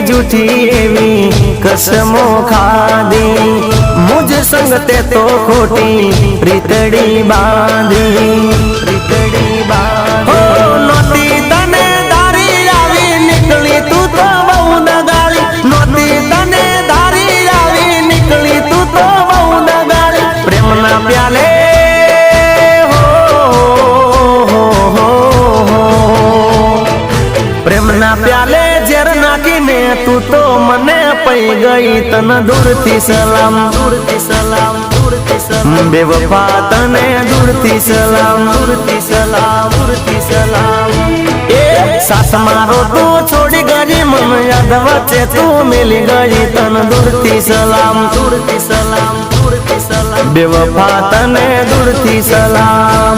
झूठी एवी कसमों खादी मुझ संग ते तो खोटी प्रीतड़ी बांधी हो नोती तने धारी आवी निकली तू तो बहु नगाड़ी नोती तने धारी आवी निकली तू तो बहु नगाड़ी प्रेम ना प्याले प्रेम ना प्याले जेर नाखीने तू तो मने पई गई तन दूर थी सलाम बेवफा तने दूर थी सलाम ए सास मारो तू छोड़ी गई मन याद वच्चे तू मिली गई तन दूर थी सलाम बेवफा तने दूर थी सलाम।